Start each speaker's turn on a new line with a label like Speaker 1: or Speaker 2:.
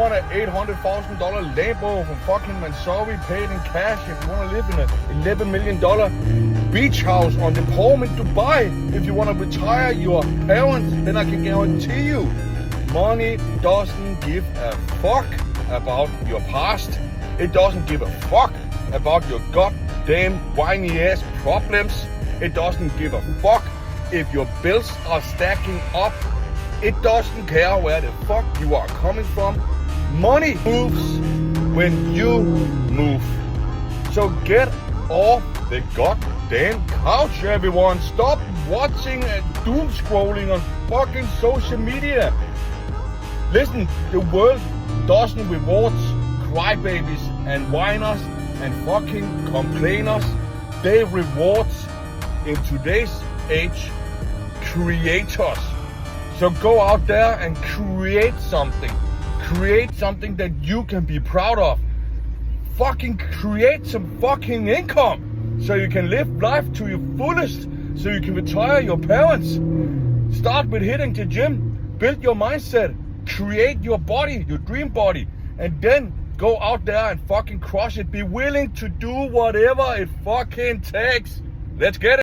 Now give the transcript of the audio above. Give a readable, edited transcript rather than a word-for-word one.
Speaker 1: want an $800,000 Lambo from fucking Mansory paid in cash, if you want to live in a $11 million beach house on the Palm in Dubai, if you want to retire your parents, then I can guarantee you, money doesn't give a fuck about your past. It doesn't give a fuck about your goddamn whiny ass problems. It doesn't give a fuck if your bills are stacking up. It doesn't care where the fuck you are coming from. Money moves when you move. So get off the goddamn couch, everyone. Stop watching and doom scrolling on fucking social media. Listen, the world doesn't reward crybabies and whiners and fucking complainers. They reward, in today's age, creators. So go out there and create something. Create something that you can be proud of. Fucking create some fucking income so you can live life to your fullest, so you can retire your parents. Start with hitting the gym, build your mindset, create your body, your dream body, and then go out there and fucking crush it. Be willing to do whatever it fucking takes. Let's get it.